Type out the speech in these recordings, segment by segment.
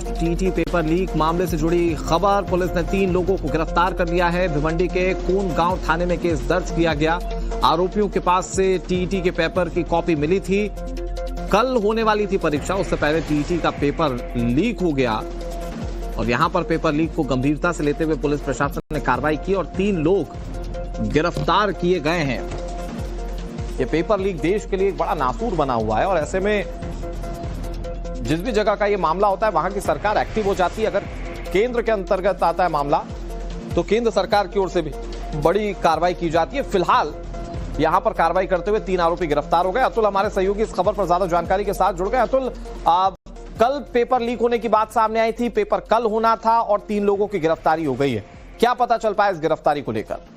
Maharashtra TET paper leak मामले से जुड़ी खबर। पुलिस ने 3 लोगों को गिरफ्तार कर लिया है। भिवंडी के कोनगांव थाने में केस दर्ज किया गया। आरोपियों के पास से टीईटी के पेपर की कॉपी मिली थी। कल होने वाली थी परीक्षा, उससे पहले टीईटी का पेपर लीक हो गया और यहां पर पेपर लीक को गंभीरता से लेते हुए पुलिस प्रशासन ने कार्रवाई की और 3 लोग गिरफ्तार किए गए हैं। ये पेपर लीक देश के लिए एक बड़ा नासूर बना हुआ है और ऐसे में जिस भी जगह का ये मामला होता है वहां की सरकार एक्टिव हो जाती है। अगर केंद्र के अंतर्गत आता है मामला तो केंद्र सरकार की ओर से भी बड़ी कार्रवाई की जाती है। फिलहाल यहां पर कार्रवाई करते हुए 3 आरोपी गिरफ्तार हो गए। अतुल हमारे सहयोगी इस खबर पर ज्यादा जानकारी के साथ जुड़ गए। अतुल, कल पेपर लीक होने की बात सामने आई थी, पेपर कल होना था और 3 लोगों की गिरफ्तारी हो गई है। क्या पता चल पाया इस गिरफ्तारी को लेकर?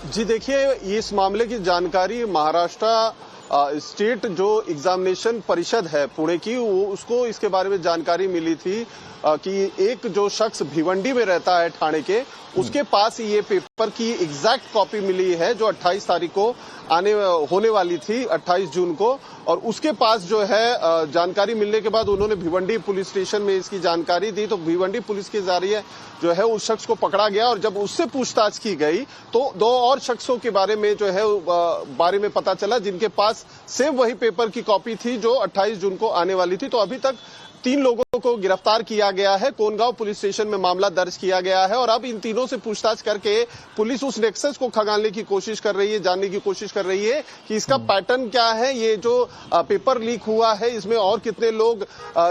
जी देखिए, इस मामले की जानकारी महाराष्ट्र स्टेट जो एग्जामिनेशन परिषद है पुणे की, वो उसको इसके बारे में जानकारी मिली थी कि एक जो शख्स भिवंडी में रहता है ठाणे के, उसके पास ये पेपर की एग्जैक्ट कॉपी मिली है जो 28 तारीख को होने वाली थी, 28 जून को। और उसके पास जो है जानकारी मिलने के बाद उन्होंने भिवंडी पुलिस स्टेशन में इसकी जानकारी दी, तो भिवंडी पुलिस के जरिए जो है उस शख्स को पकड़ा गया और जब उससे पूछताछ की गई तो 2 और शख्सों के बारे में जो है बारे में पता चला जिनके पास सेम वही पेपर की कॉपी थी जो 28 जून को आने वाली थी। तो अभी तक 3 लोगों को गिरफ्तार किया गया है। कोनगांव पुलिस स्टेशन में मामला दर्ज किया गया है और अब इन तीनों से पूछताछ करके पुलिस उस नेक्सस को खंगालने की कोशिश कर रही है, जानने की कोशिश कर रही है कि इसका पैटर्न क्या है, ये जो पेपर लीक हुआ है इसमें और कितने लोग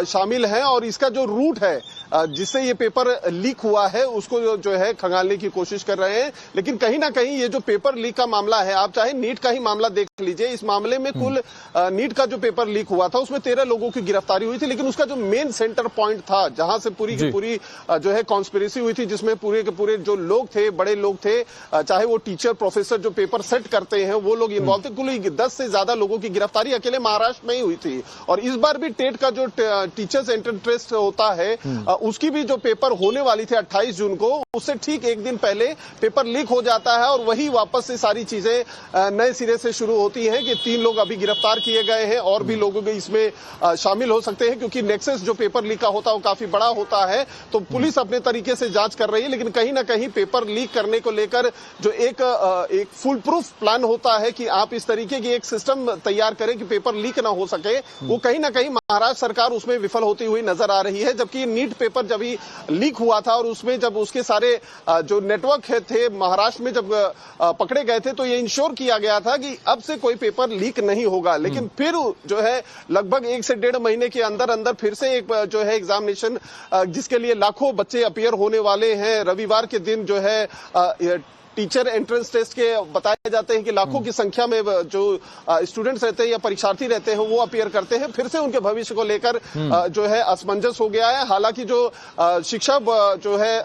शामिल हैं और इसका जो रूट है जिससे ये पेपर लीक हुआ है उसको जो है खंगालने की कोशिश कर रहे हैं। लेकिन कहीं ना कहीं ये जो पेपर लीक का मामला है, आप चाहे नीट का ही मामला देख लीजिए, इस मामले में कुल नीट का जो पेपर लीक हुआ था उसमें 13 लोगों की गिरफ्तारी हुई थी, लेकिन उसका जो मेन सेंटर पॉइंट था जहां से पूरी की पूरी जो है कॉन्स्पिरेसी हुई थी, जिसमें पूरे के पूरे जो लोग थे, बड़े लोग थे, चाहे वो टीचर प्रोफेसर जो पेपर सेट करते हैं वो लोग इन्वॉल्व थे। कुल 10 से ज्यादा लोगों की गिरफ्तारी अकेले महाराष्ट्र में ही हुई थी। और इस बार भी टेट का जो टीचर्स एंट्रेंस टेस्ट होता है उसकी भी जो पेपर होने वाली थी 28 जून को, उससे ठीक एक दिन पहले पेपर लीक हो जाता है और वही वापस से सारी चीजें नए सिरे से शुरू होती हैं कि 3 लोग अभी गिरफ्तार किए गए हैं और भी लोग इसमें शामिल हो सकते हैं क्योंकि नेक्सस जो पेपर लीक का होता है वो काफी बड़ा होता है। तो पुलिस अपने तरीके से जांच कर रही है, लेकिन कहीं ना कहीं पेपर लीक करने को लेकर जो एक फुल प्रूफ प्लान होता है कि आप इस तरीके की एक सिस्टम तैयार करें कि पेपर लीक ना हो सके, वो कहीं ना कहीं महाराष्ट्र सरकार उसमें विफल होती हुई नजर आ रही है। जबकि नीट पेपर जब ही लीक हुआ था और उसमें जब उसके सारे जो नेटवर्क थे महाराष्ट्र में जब पकड़े गए थे तो ये इंश्योर किया गया था कि अब से कोई पेपर लीक नहीं होगा। लेकिन फिर जो है लगभग 1 से 1.5 महीने के अंदर अंदर फिर से एक जो है एग्जामिनेशन जिसके लिए लाखों बच्चे अपीयर होने वाले हैं, रविवार के दिन जो है टीचर एंट्रेंस टेस्ट के बताए जाते हैं कि लाखों की संख्या में जो स्टूडेंट्स रहते हैं या परीक्षार्थी रहते हैं वो अपीयर करते हैं। फिर से उनके भविष्य को लेकर जो है असमंजस हो गया है। हालांकि जो शिक्षा जो है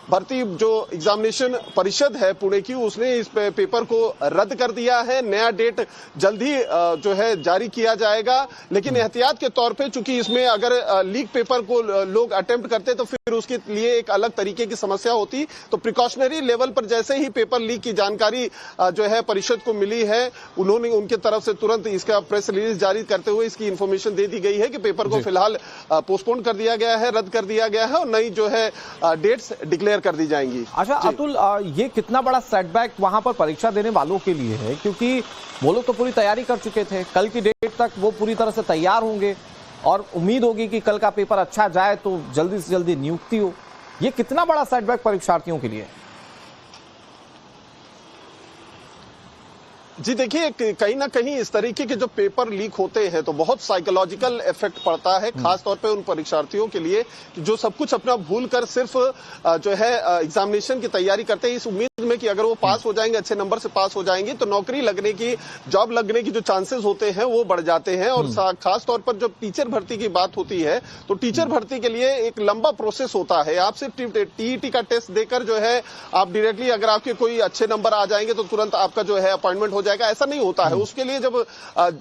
भर्ती जो एग्जामिनेशन परिषद है पुणे की, उसने इस पेपर को रद्द कर दिया है। नया डेट जल्द ही जो है जारी किया जाएगा, लेकिन एहतियात के तौर पे चूंकि इसमें अगर लीक पेपर को लोग अटेम्प्ट करते तो फिर उसके लिए एक अलग तरीके की समस्या होती। तो प्रिकॉशनरी लेवल पर जैसे ही पेपर लीक की जानकारी जो है परिषद को मिली है, उन्होंने उनके तरफ से तुरंत इसका प्रेस रिलीज जारी करते हुए इसकी इंफॉर्मेशन दे दी गई है कि पेपर को फिलहाल पोस्टपोन कर दिया गया है, रद्द कर दिया गया है और नई जो है डेट्स डिक्लेयर कर दी जाएंगी। अच्छा अतुल, ये कितना बड़ा सेटबैक वहां पर परीक्षा देने वालों के लिए है, क्योंकि वो लोग तो पूरी तैयारी कर चुके थे, कल की डेट तक वो पूरी तरह से तैयार होंगे और उम्मीद होगी कि कल का पेपर अच्छा जाए तो जल्दी से जल्दी नियुक्ति हो। ये कितना बड़ा सेटबैक परीक्षार्थियों के लिए? जी देखिए, कहीं ना कहीं इस तरीके के जो पेपर लीक होते हैं तो बहुत साइकोलॉजिकल इफेक्ट पड़ता है, खासतौर पे उन परीक्षार्थियों के लिए जो सब कुछ अपना भूल कर सिर्फ जो है एग्जामिनेशन की तैयारी करते हैं इस उम्मीद में कि अगर वो पास हो जाएंगे, अच्छे नंबर से पास हो जाएंगे तो नौकरी लगने की, जॉब लगने की जो चांसेस होते हैं वो बढ़ जाते हैं। और खासतौर पर जब टीचर भर्ती की बात होती है तो टीचर भर्ती के लिए एक लंबा प्रोसेस होता है। आप सिर्फ टीईटी का टेस्ट देकर जो है आप डायरेक्टली अगर आपके कोई अच्छे नंबर आ जाएंगे तो तुरंत आपका जो है अपॉइंटमेंट हो जाएगा, ऐसा नहीं होता है। उसके लिए जब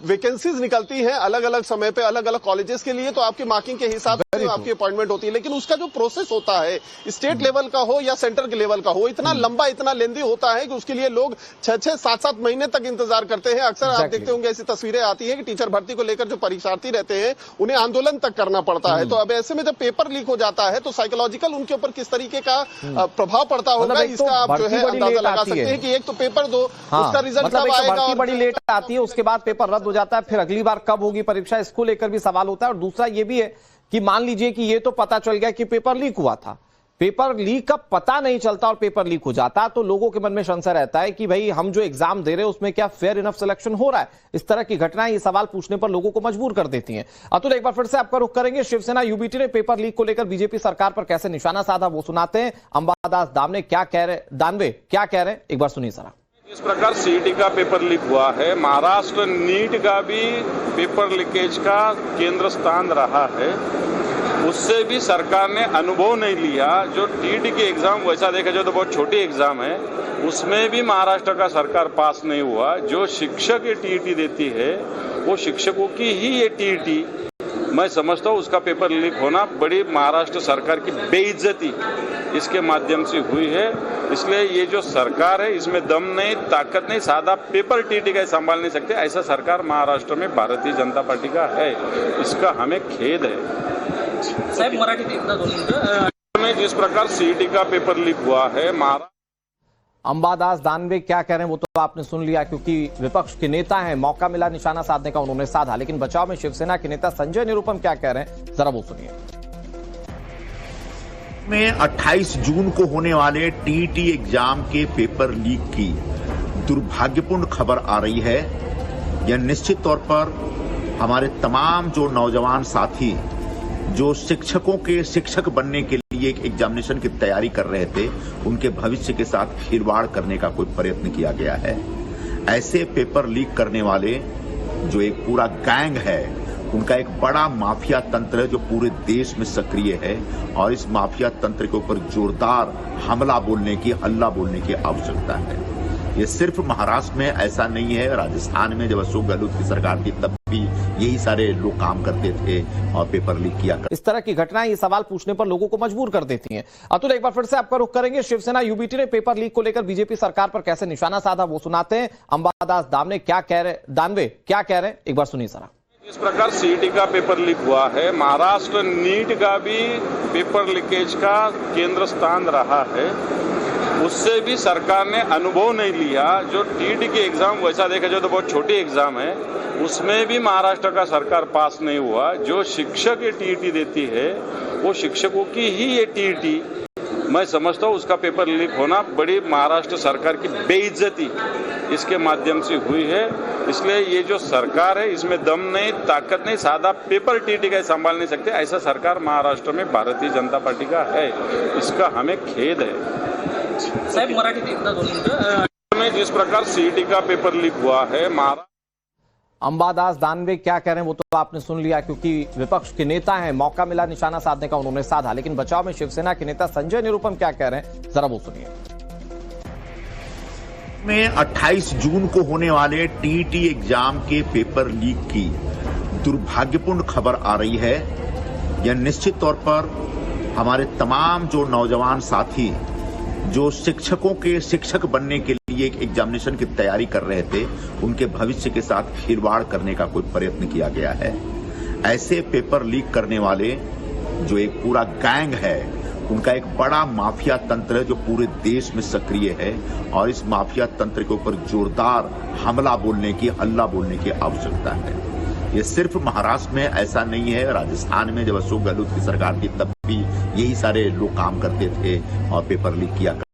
वैकेंसीज निकलती हैं अलग अलग समय पे अलग अलग कॉलेजेस के लिए तो आपकी मार्किंग के हिसाब से आपकी अपॉइंटमेंट होती है, लेकिन उसका जो प्रोसेस होता है स्टेट लेवल का हो या सेंटर के लेवल का हो, इतना लंबा इतना लेंदी होता है कि उसके लिए लोग 6-6, 7-7 महीने तक इंतजार करते हैं। अक्सर आप देखते होंगे ऐसी तस्वीरें आती हैं कि टीचर भर्ती को लेकर जो परीक्षार्थी रहते हैं उन्हें आंदोलन तक करना पड़ता है। तो अब ऐसे में जब पेपर लीक हो जाता है तो साइकोलॉजिकल उनके ऊपर किस तरीके का प्रभाव पड़ता होगा, इसका आप जो है अंदाजा लगा सकते हैं कि एक तो पेपर दो, उसका रिजल्ट कब आएगा, भर्ती बड़ी लेट आती है, उसके बाद पेपर रद्द हो जाता है, फिर अगली बार कब होगी परीक्षा, इसको लेकर भी सवाल होता है। और दूसरा ये भी है कि मान लीजिए कि ये तो पता चल गया कि पेपर लीक हुआ था, पेपर लीक का पता नहीं चलता और पेपर लीक हो जाता, तो लोगों के मन में संशय रहता है कि भाई हम जो एग्जाम दे रहे हैं उसमें क्या फेयर इनफ सिलेक्शन हो रहा है। इस तरह की घटनाएं ये सवाल पूछने पर लोगों को मजबूर कर देती हैं। अतुल, एक बार फिर से आपका रुख करेंगे। शिवसेना यूबीटी ने पेपर लीक को लेकर बीजेपी सरकार पर कैसे निशाना साधा, वो सुनाते हैं। अंबादास दानवे क्या कह रहे हैं, एक बार सुनिए जरा। इस प्रकार सीईटी का पेपर लीक हुआ है, महाराष्ट्र नीट का भी पेपर लीकेज का केंद्र स्थान रहा है, उससे भी सरकार ने अनुभव नहीं लिया। जो टीईटी के एग्जाम वैसा देखा जाए तो बहुत छोटी एग्जाम है, उसमें भी महाराष्ट्र का सरकार पास नहीं हुआ। जो शिक्षक ये टीईटी देती है वो शिक्षकों की ही ये टीईटी, मैं समझता हूँ उसका पेपर लीक होना बड़ी महाराष्ट्र सरकार की बेइज्जती इसके माध्यम से हुई है। इसलिए ये जो सरकार है इसमें दम नहीं, ताकत नहीं, सादा पेपर टीटी का संभाल नहीं सकते। ऐसा सरकार महाराष्ट्र में भारतीय जनता पार्टी का है, इसका हमें खेद है। साहेब मराठी में जिस प्रकार सीईटी का पेपर लीक हुआ है, अंबादास दानवे क्या कह रहे हैं वो तो आपने सुन लिया, क्योंकि विपक्ष के नेता हैं, मौका मिला निशाना साधने का उन्होंने साधा। लेकिन बचाव में शिवसेना के नेता संजय निरुपम क्या कह रहे हैं, जरा वो सुनिए। में 28 जून को होने वाले टीईटी एग्जाम के पेपर लीक की दुर्भाग्यपूर्ण खबर आ रही है। यह निश्चित तौर पर हमारे तमाम जो नौजवान साथी जो शिक्षकों के शिक्षक बनने के लिए एक एग्जामिनेशन की तैयारी कर रहे थे, उनके भविष्य के साथ खिलवाड़ करने का कोई प्रयत्न किया गया है। ऐसे पेपर लीक करने वाले जो एक पूरा गैंग है, उनका एक बड़ा माफिया तंत्र है जो पूरे देश में सक्रिय है, और इस माफिया तंत्र के ऊपर जोरदार हल्ला बोलने की आवश्यकता है। ये सिर्फ महाराष्ट्र में ऐसा नहीं है, राजस्थान में जब अशोक गहलोत की सरकार थी तब भी यही सारे लोग काम करते थे और पेपर लीक किया करते। इस तरह की घटनाएं ये सवाल पूछने पर लोगों को मजबूर कर देती हैं। अतुल, एक बार फिर से आपका रुख करेंगे। शिवसेना यूबीटी ने पेपर लीक को लेकर बीजेपी सरकार पर कैसे निशाना साधा, वो सुनाते हैं। अंबादास दानवे क्या कह रहे हैं, एक बार सुनिए जरा। इस प्रकार सीईटी का पेपर लीक हुआ है, महाराष्ट्र नीट का भी पेपर लीकेज का केंद्र स्थान रहा है, उससे भी सरकार ने अनुभव नहीं लिया। जो टीईटी के एग्जाम वैसा देखा जाए तो बहुत छोटी एग्जाम है, उसमें भी महाराष्ट्र का सरकार पास नहीं हुआ। जो शिक्षक ये टीईटी देती है वो शिक्षकों की ही ये टीईटी, मैं समझता हूँ उसका पेपर लीक होना बड़ी महाराष्ट्र सरकार की बेइज्जती इसके माध्यम से हुई है। इसलिए ये जो सरकार है इसमें दम नहीं, ताकत नहीं, सादा पेपर टीटी का संभाल नहीं सकते। ऐसा सरकार महाराष्ट्र में भारतीय जनता पार्टी का है, इसका हमें खेद है। साहेब मराठी में जिस प्रकार सीईटी का पेपर लीक हुआ है, अंबादास दानवे क्या कह रहे हैं वो तो आपने सुन लिया, क्योंकि विपक्ष के नेता हैं, मौका मिला निशाना साधने का उन्होंने साधा। लेकिन बचाव में शिवसेना के नेता संजय निरुपम क्या कह रहे हैं, जरा वो सुनिए। में 28 जून को होने वाले टीईटी एग्जाम के पेपर लीक की दुर्भाग्यपूर्ण खबर आ रही है। यह निश्चित तौर पर हमारे तमाम जो नौजवान साथी जो शिक्षकों के शिक्षक बनने के लिए एक एग्जामिनेशन की तैयारी कर रहे थे, उनके भविष्य के साथ खिलवाड़ करने का कोई प्रयत्न किया गया है। ऐसे पेपर लीक करने वाले जो एक पूरा गैंग है, उनका एक बड़ा माफिया तंत्र है जो पूरे देश में सक्रिय है, और इस माफिया तंत्र के ऊपर जोरदार हल्ला बोलने की आवश्यकता है। ये सिर्फ महाराष्ट्र में ऐसा नहीं है, राजस्थान में जब अशोक गहलोत की सरकार थी तब भी यही सारे लोग काम करते थे और पेपर लीक किया